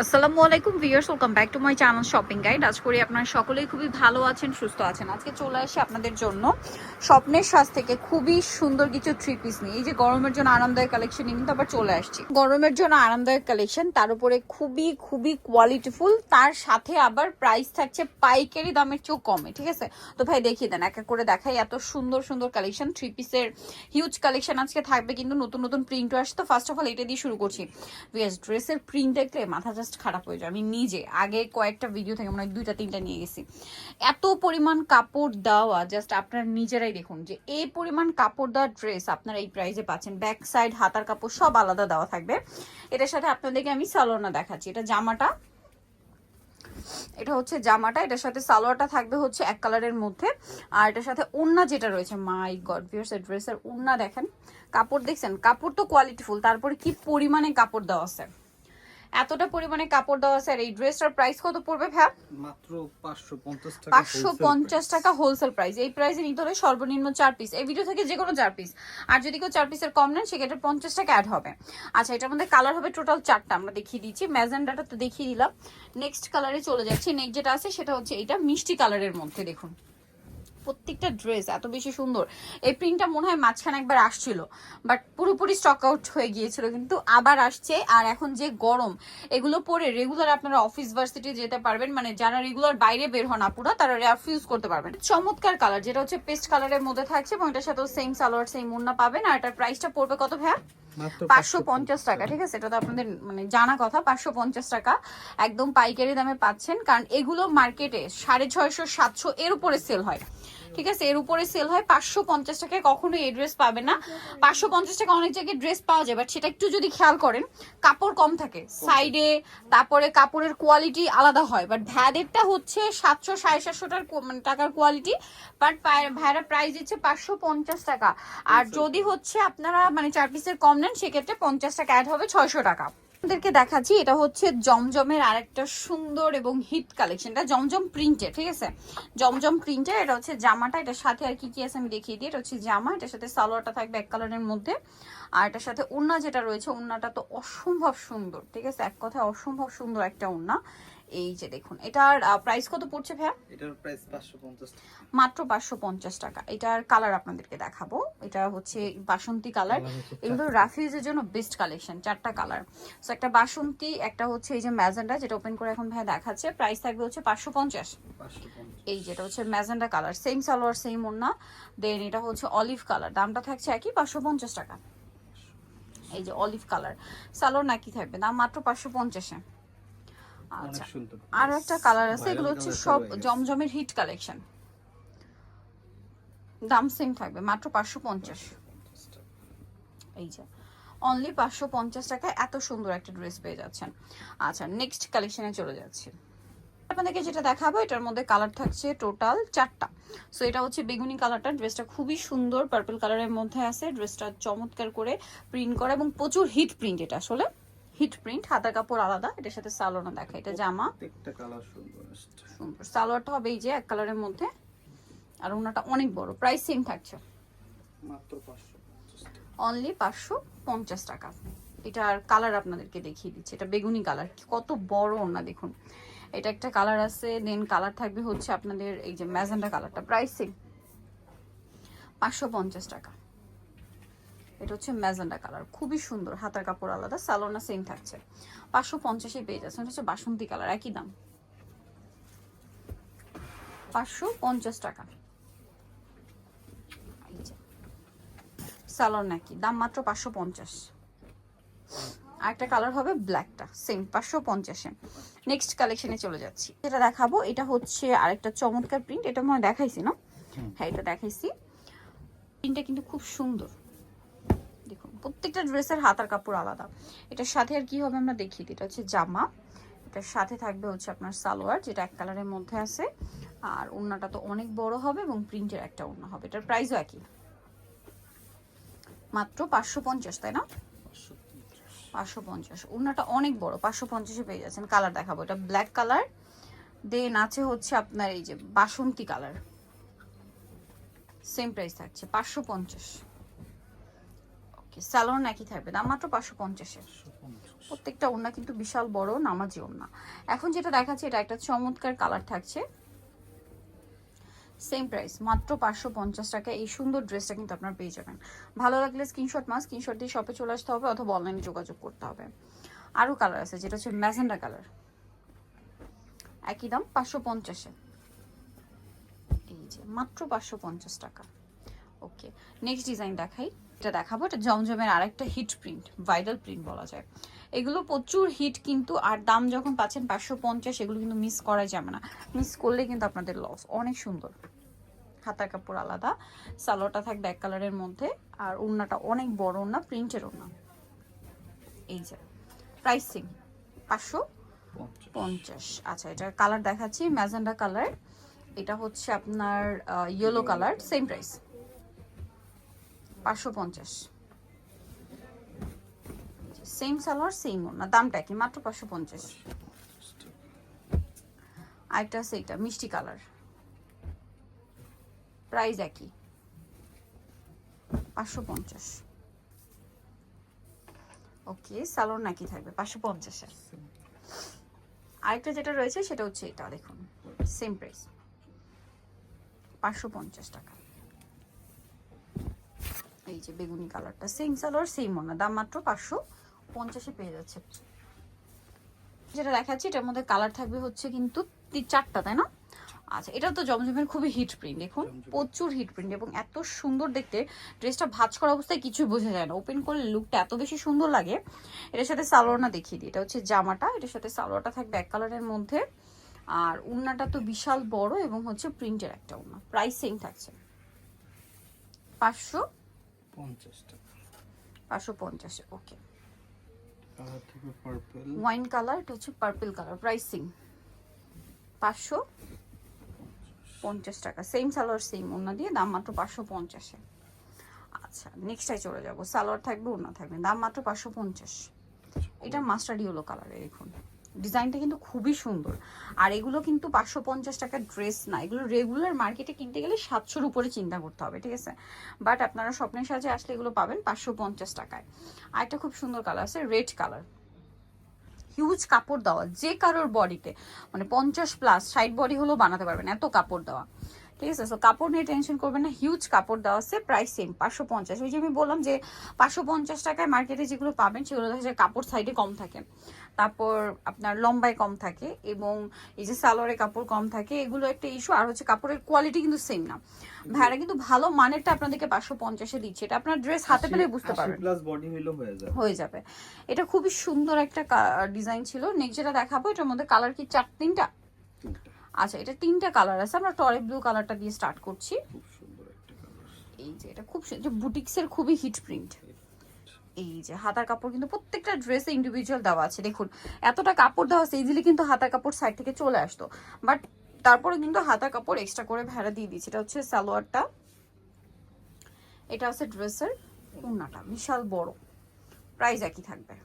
আসসালামু আলাইকুম viewers, welcome back to my channel shopping guide. আজ করি আপনারা সকলেই খুবই ভালো আছেন, সুস্থ আছেন। আজকে চলে আসি আপনাদের জন্য স্বপ্নের সাজ থেকে খুবই সুন্দর কিছু থ্রি পিস নিয়ে। এই যে গরমের জন্য আরামদায়ক কালেকশন নিয়ে কিন্তু আবার চলে আসছি। গরমের জন্য আরামদায়ক কালেকশন, তার উপরে খুবই খুবই কোয়ালিটিফুল, তার সাথে আবার প্রাইস থাকছে পাইকারি দামের চেয়েও কমে। ঠিক আছে, তো ভাই দেখিয়ে দেন, এক এক করে দেখাই। এত সুন্দর সুন্দর কালেকশন, থ্রি পিসের হিউজ কালেকশন আজকে থাকবে, কিন্তু নতুন নতুন প্রিন্টও আসছে। তো ফার্স্ট অফ অল এটা দিয়ে শুরু করছি। ড্রেসের প্রিন্ট দেখলে মাথা জাস্ট খারাপ হয়ে যায়। আমি নিজে আগে কয়েকটা ভিডিও থেকে মনে হয় 2-3টা নিয়ে গেছি। এত পরিমাণ কাপড় দেওয়া, জাস্ট আপনারা নিজেরাই দেখুন যে এই পরিমাণ কাপড় দেওয়া ড্রেস আপনারা এই প্রাইসে পাচ্ছেন। ব্যাক সাইড, হাতার কাপড় সব আলাদা দেওয়া থাকবে। এটার সাথে আপনাদেরকে আমি সালোয়ারটা দেখাচ্ছি। এটা জামাটা, এটা হচ্ছে জামাটা, এটার সাথে সালোয়ারটা থাকবে হচ্ছে এক কালারের মধ্যে। আর এটার সাথে ওড়না যেটা রয়েছে, মাই গড ভিউয়ার্স, এই ড্রেসের ওড়না দেখেন, কাপড় দেখছেন, কাপড় তো কোয়ালিটিফুল, তারপরে কি পরিমাণে কাপড় দেওয়া আছে, এতটা পরিমাণে কাপড় দেওয়া আছে। আর এই ড্রেসটার প্রাইস কত পড়বে ভাই? মাত্র 550 টাকা। 550 টাকা হোলসেল প্রাইস। এই প্রাইসে নিতে হলে সর্বনিম্ন 4 পিস, এই ভিডিও থেকে যে কোনো 4 পিস। আর যদি কেউ 4 পিসের কম নেন সেক্ষেত্রে 50 টাকা অ্যাড হবে। আচ্ছা, এটার মধ্যে কালার হবে টোটাল 4টা, আমরা দেখিয়ে দিচ্ছি। ম্যাজেন্ডাটা তো দেখিয়ে দিলাম, নেক্সট কালারে চলে যাচ্ছি। নেক্সট যেটা আছে সেটা হচ্ছে এইটা মিষ্টি কালারের মধ্যে। দেখুন প্রত্যেকটা ড্রেস এত বেশি সুন্দর। এই প্রিন্টটা মনে হয় মাঝখানে একবার আসছিল, বাট পুরোপুরি স্টক আউট হয়ে গিয়েছিল, কিন্তু আবার আসছে। আর এখন যে গরম, এগুলো পরে রেগুলার আপনারা অফিস ভার্সিটি যেতে পারবেন, মানে যারা রেগুলার বাইরে বের হন আপুরা, তারা রিফিউজ করতে পারবেন। চমৎকার কালার, যেটা হচ্ছে পেস্ট কালারের মধ্যে থাকছে, এবং এটার সাথেও সেম সালোয়ার সেম ওড়না পাবেন। আর এটার প্রাইসটা পড়বে কত ভাইয়া? 550 টাকা। ঠিক আছে, এটা তো আপনাদের মানে জানা কথা। 550 টাকা একদম পাইকারি দামে পাচ্ছেন, কারণ এগুলো মার্কেটে 650-700 এর উপরে সেল হয়। ঠিক আছে, এর উপরে সেল হয়। 550 টাকায় কখনো এই ড্রেস পাবে না। 550 টাকা অনেক জায়গায় ড্রেস পাওয়া যায়, বাট সেটা একটু যদি খেয়াল করেন, কাপড় কম থাকে সাইডে, তারপরে কাপড়ের কোয়ালিটি আলাদা হয়। বাট ভ্যাদেরটা হচ্ছে 700-750 টাকার কোয়ালিটি, বাট ভাইরা প্রাইস দিচ্ছে 550 টাকা। আর যদি হচ্ছে আপনারা মানে 4 পিসের কম নেন সেক্ষেত্রে 50 টাকা অ্যাড হবে, 600 টাকা। আপনাদেরকে দেখাচ্ছি, এটা হচ্ছে জমজমের আরেকটা সুন্দর এবং হিট কালেকশনটা জমজম প্রিন্টের। ঠিক আছে, জমজম প্রিন্টের। এটা হচ্ছে জামাটা, এটার সাথে আর কি কি আছে আমি দেখিয়ে দিই। এটা হচ্ছে জামা, এটার সাথে সালোয়ারটা থাকবে এক কালারের মধ্যে। আর এটার সাথে ওড়না যেটা রয়েছে, ওড়নাটা তো অসম্ভব সুন্দর। ঠিক আছে, এক কথায় অসম্ভব সুন্দর একটা ওড়না। এই যে দেখুন, এটার প্রাইস কত পড়ছে ভাইয়া? এটার প্রাইস 550 টাকা, মাত্র 550 টাকা। এটার কালার আপনাদেরকে দেখাবো। এটা হচ্ছে বাসন্তী কালার। এগুলো রাফিউজের জন্য বেস্ট কালেকশন, 4টা কালার। সো একটা বাসন্তী, একটা হচ্ছে এই যে ম্যাজেন্ডা, যেটা ওপেন করে এখন ভাই দেখাচ্ছে। প্রাইস থাকবে হচ্ছে 550। এই যেটা হচ্ছে magenta colour, same salwar same ওড়না। দেন এটা হচ্ছে অলিভ কালার, দামটা থাকছে একই, 550 টাকা। এই যে অলিভ কালার সালোয়ার নাকি থাকবে, দাম মাত্র 550-এ। আচ্ছা, আরো একটা কালার আছে, এগুলো হচ্ছে সব জমজমের হিট কালেকশন, দাম সেম থাকবে মাত্র 550। এই যে অনলি 550 টাকায় এত সুন্দর একটা ড্রেস পেয়ে যাচ্ছেন। আচ্ছা, নেক্সট কালেকশনে চলে যাচ্ছি। আপনাদেরকে যেটা দেখাবো, এটার মধ্যে কালার থাকছে টোটাল 4টা। সো এটা হচ্ছে বেগুনি কালারটা, ড্রেসটা খুবই সুন্দর, পার্পল কালারের মধ্যে আছে। ড্রেসটা চমৎকার করে প্রিন্ট করা এবং প্রচুর হিট প্রিন্ট। এটা আসলে হিট প্রিন্ট, হাতার কাপড় আলাদা। এটার সাথে সালোয়ার দেখা, এটা জামা, প্রত্যেকটা কালার সুন্দর আসছে। সুন্দর সালোয়ারটা হবে এই যে এক কালারের মধ্যে, আর ওনাটা অনেক বড়। প্রাইস সেম থাকছে মাত্র 550 টাকা, অনলি 550 টাকা। এটার কালার আপনাদেরকে দেখিয়ে দিচ্ছি, এটা বেগুনি কালার, কত বড় ওনা দেখুন। এটা একটা কালার আছে, দেন কালার থাকবে হচ্ছে আপনাদের এই যে ম্যাজেন্ডা কালারটা। প্রাইস সেম 550 টাকা। এটা হচ্ছে ম্যাজেন্ডা কালার, খুবই সুন্দর, হাতার কাপড় আলাদা, সালোনা সেম থাকছে। 550-এ পেয়ে যাচ্ছে। এটা হচ্ছে বাসন্তী কালার, একই দাম 550 টাকা। সালোয়ার নাকি, দাম মাত্র 550। আরেকটা কালার হবে ব্ল্যাকটা, সেম 550-এ। নেক্সট কালেকশনে চলে যাচ্ছি, যেটা দেখাবো এটা হচ্ছে আরেকটা চমৎকার প্রিন্ট। এটা মনে দেখাইছি না? হ্যাঁ, এটা দেখাইছি। প্রিন্টটা কিন্তু খুব সুন্দর, দেখুন প্রত্যেকটা ড্রেসের হাতার কাপড় আলাদা। এটার সাথে আর কি হবে আমরা দেখিয়ে দিই। এটা হচ্ছে জামা, এটার সাথে থাকবে হচ্ছে আপনার সালোয়ার, যেটা এক কালারের মধ্যে আছে। আর ওড়নাটা তো অনেক বড় হবে এবং প্রিন্টের একটা ওড়না হবে। এটার প্রাইসও একই, মাত্র 550, তাই না? 550। ওড়নাটা অনেক বড়, 550-এ পেয়ে যাচ্ছেন। কালার দেখাবো, এটা ব্ল্যাক কালার, দেন আছে হচ্ছে আপনার এই যে বাসন্তী কালার, সেম প্রাইস থাকছে 550। ওকে, স্যালোন একই থাকবে, দাম মাত্র 550-এ। 550। প্রত্যেকটা ওড়না কিন্তু বিশাল বড় নামাজি ওড়না। এখন যেটা দেখাচ্ছি এটা একটা চমৎকার কালার থাকছে, সেম প্রাইস মাত্র 550 টাকা। এই সুন্দর ড্রেসটা কিন্তু আপনারা পেয়ে যাবেন। ভালো লাগলে স্ক্রিনশট দিয়ে শপে চলে আসতে হবে অথবা অনলাইনে যোগাযোগ করতে হবে। আরও কালার আছে যেটা হচ্ছে ম্যাজেন্ডা কালার, একই দাম 550-এ। এই যে মাত্র 550 টাকা। ওকে, নেক্সট ডিজাইন দেখাই। এটা দেখাবো, এটা জমজমের আরেকটা হিট প্রিন্ট, ভাইরাল প্রিন্ট বলা যায়। এগুলো প্রচুর হিট কিন্তু, আর দাম যখন পাচ্ছেন 550, এগুলো কিন্তু মিস করা যাবে না। মিস করলে কিন্তু আপনাদের লস। অনেক সুন্দর, হাতার কাপড় আলাদা, সালোয়ারটা থাকবে এক কালারের মধ্যে, আর ওড়নাটা অনেক বড় ওড়না, প্রিন্টের ওড়না। এই যে প্রাইসিং 550। আচ্ছা, এটার কালার দেখাচ্ছি, ম্যাজেন্ডা কালার। এটা হচ্ছে আপনার yellow colour, same price 550। Same salwar same ওড়না, দামটা কি মাত্র 550। আরেকটা আছে এটা মিষ্টি কালার, প্রাইস একই 550। ওকে, সালোয়ার নাকি থাকবে 550-এ। আরেকটা যেটা রয়েছে সেটা হচ্ছে এটা, দেখুন সেম প্রাইস 550 টাকা। এই যে বেগুনি কালারটা, সেম সালোয়ার সেম ওড়না, দাম মাত্র 550-এ পেয়ে যাচ্ছে। যেটা দেখাচ্ছি এটার মধ্যে কালার থাকবে হচ্ছে কিন্তু 4টা, তাই না? আচ্ছা, এটা তো জমজমের খুবই হিট প্রিন্ট, দেখুন প্রচুর হিট প্রিন্ট এবং এত সুন্দর দেখতে। ড্রেসটা ভাঁজ করা অবস্থায় কিছুই বোঝা যায় না, ওপেন করলে লুকটা এত বেশি সুন্দর লাগে। এটার সাথে সালোয়ারটা দেখিয়ে দিই, এটা হচ্ছে জামাটা, এটার সাথে সালোয়ারটা থাকবে এক কালারের মধ্যে, আর উন্নাটা তো বিশাল বড় এবং হচ্ছে প্রিন্টের একটা উন্না। প্রাইস সেম থাকছে 50 টাকা। 550। ওকে, কালার থাকবে পার্পল, ওয়াইন কালার, এটা হচ্ছে পার্পল কালার, প্রাইসিং 550 টাকা। সেম সালোয়ার সেম ওড়না দিয়ে, দাম মাত্র 550-এ। আচ্ছা, নেক্সটটাই চলে যাব। সালোয়ার থাকবে ওড়না থাকবে, দাম মাত্র 550। এটা মাস্টার্ড ইয়েলো কালারে, দেখুন ডিজাইনটা কিন্তু খুবই সুন্দর। আর এগুলো কিন্তু 550 টাকার ড্রেস না, এগুলো রেগুলার মার্কেটে কিনতে গেলে 700-র উপরে চিন্তা করতে হবে, ঠিক আছে? বাট আপনারা স্বপ্নের সাজে আসলে এগুলো পাবেন 550 টাকায়। আর একটা খুব সুন্দর কালার আছে, রেড কালার, হিউজ কাপড় দেওয়া, যে কারোর বডিতে মানে 50+, 60 বডি হলেও বানাতে পারবেন, এত কাপড় দেওয়া, ঠিক আছে? সো কাপড় নিয়ে টেনশন করবেন না, হিউজ কাপড় দেওয়া আছে, প্রাইস সেম 550। ওই যে আমি বললাম যে 550 টাকায় মার্কেটে যেগুলো পাবেন সেগুলো দেখা যায় কাপড় সাইডে কম থাকে, তারপর আপনার লম্বায় কম থাকে, এবং এই যে সালোয়ারে কাপড় কম থাকে, এগুলো একটা ইস্যু। আর হচ্ছে কাপড়ের কোয়ালিটি কিন্তু সেম না, ভাইরা কিন্তু ভালো মানেরটা আপনাদেরকে 550-এ দিচ্ছে, এটা আপনার ড্রেস হাতে পেলে বুঝতে পারবেন, প্লাস বডি হইলো হয়ে যাবে। হয়ে যাবে। এটা খুবই সুন্দর একটা ডিজাইন ছিল। নেক্সট যেটা দেখাবো, এটার মধ্যে কালার কি 3টা? আচ্ছা, এটা 3টা কালার আছে। আমরা টরে ব্লু কালারটা দিয়ে স্টার্ট করছি। খুব সুন্দর একটা কালার। এই যে এটা খুব যে বুটিক্সের খুবই হিট প্রিন্ট। এই যে হাতার কাপড় কিন্তু প্রত্যেকটা ড্রেসে ইন্ডিভিজুয়াল দেওয়া আছে, দেখুন এতটা কাপড় দেওয়া আছে, ইজিলি কিন্তু হাতার কাপড় সাইড থেকে চলে আসতো, বাট তারপরে কিন্তু হাতার কাপড় এক্সট্রা করে ভেড়া দিয়ে দিচ্ছে। এটা হচ্ছে সালোয়ারটা, এটা হচ্ছে ড্রেসের ওড়নাটা, বিশাল বড়। প্রাইস একই থাকবে,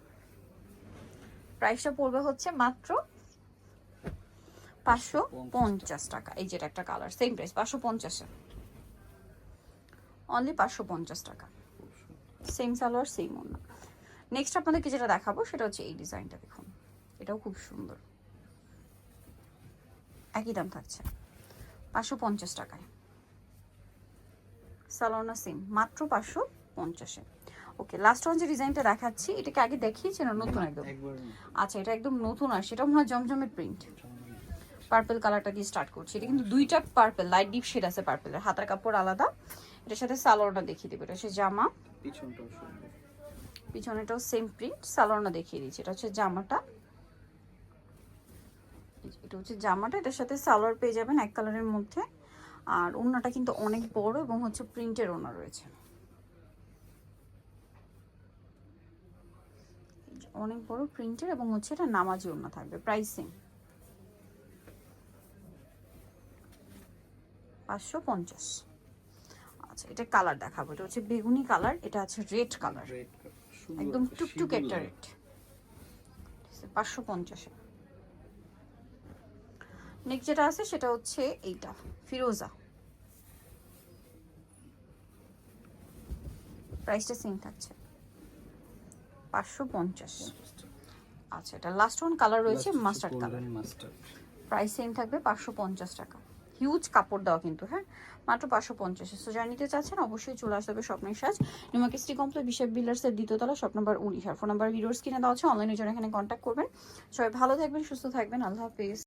প্রাইসটা পড়বে হচ্ছে মাত্র 550 টাকা। এই যেটা একটা কালার, সেম প্রাইস 550-এ, অনলি 550 টাকা। সেম সালোয়ার সেম ওড়না। নেক্সট আপনাদেরকে যেটা দেখাবো সেটা হচ্ছে এই ডিজাইনটা, দেখুন এটাও খুব সুন্দর, একই দাম থাকছে 550 টাকায়। সালোয়ার সেম, মাত্র 550-এ। ওকে, লাস্ট ওয়ান যে ডিজাইনটা দেখাচ্ছি, এটাকে আগে দেখিয়েছি না নতুন একদম? আচ্ছা, এটা একদম নতুন আসছে, এটা মনে হয় জমজমের প্রিন্ট। পার্পল কালারটা দিয়ে স্টার্ট করছি। এটা কিন্তু 2টা পার্পল, লাইট ডিপ শেড আছে পার্পলের, হাতার কাপড় আলাদা। এটার সাথে সালোয়ারটা দেখিয়ে দেবো, এটা হচ্ছে জামা, পিছনটাও সুন্দর, পিছনেটাও সেম প্রিন্ট, সালোয়ারটা দেখিয়ে দিচ্ছি। এটা হচ্ছে জামাটা, এটা হচ্ছে জামাটা, এটার সাথে সালোয়ার পেয়ে যাবেন এক কালারের মধ্যে। আর ওড়নাটা কিন্তু অনেক বড় এবং হচ্ছে প্রিন্টের ওড়না রয়েছে, অনেক বড় প্রিন্টের, এবং হচ্ছে এটা নামাজি ওড়না থাকবে। প্রাইসিং 550। আচ্ছা, এটা কালার দেখাবো, এটা হচ্ছে বেগুনি কালার, এটা আছে রেড কালার, একদম টুকটুক একটা রেড, 550-এ। নেক্সট যেটা আছে সেটা হচ্ছে এইটা ফিরোজা, প্রাইসটা সেম থাকছে 550। আচ্ছা, এটা লাস্ট ওয়ান কালার রয়েছে mustard colour. Mustard. Price same থাকবে 550 টাকা। হিউজ কাপড় দেওয়া কিন্তু, হ্যাঁ, মাত্র 550। সো যারা নিতে চাচ্ছেন অবশ্যই চলে আসতে হবে স্বপ্নের সাজ, নিউ মার্কেট সিটি কমপ্লেক্স, বিশাল বিল্ডার্সের দ্বিতীয়তলা, শপ নাম্বার 19। আর ফোন নাম্বার ভিডিওস কিনে দেওয়া আছে, অনলাইনে যারা এখানে কন্ট্যাক্ট করবেন। সবাই ভালো থাকবেন, সুস্থ থাকবেন, আল্লাহ হাফিজ।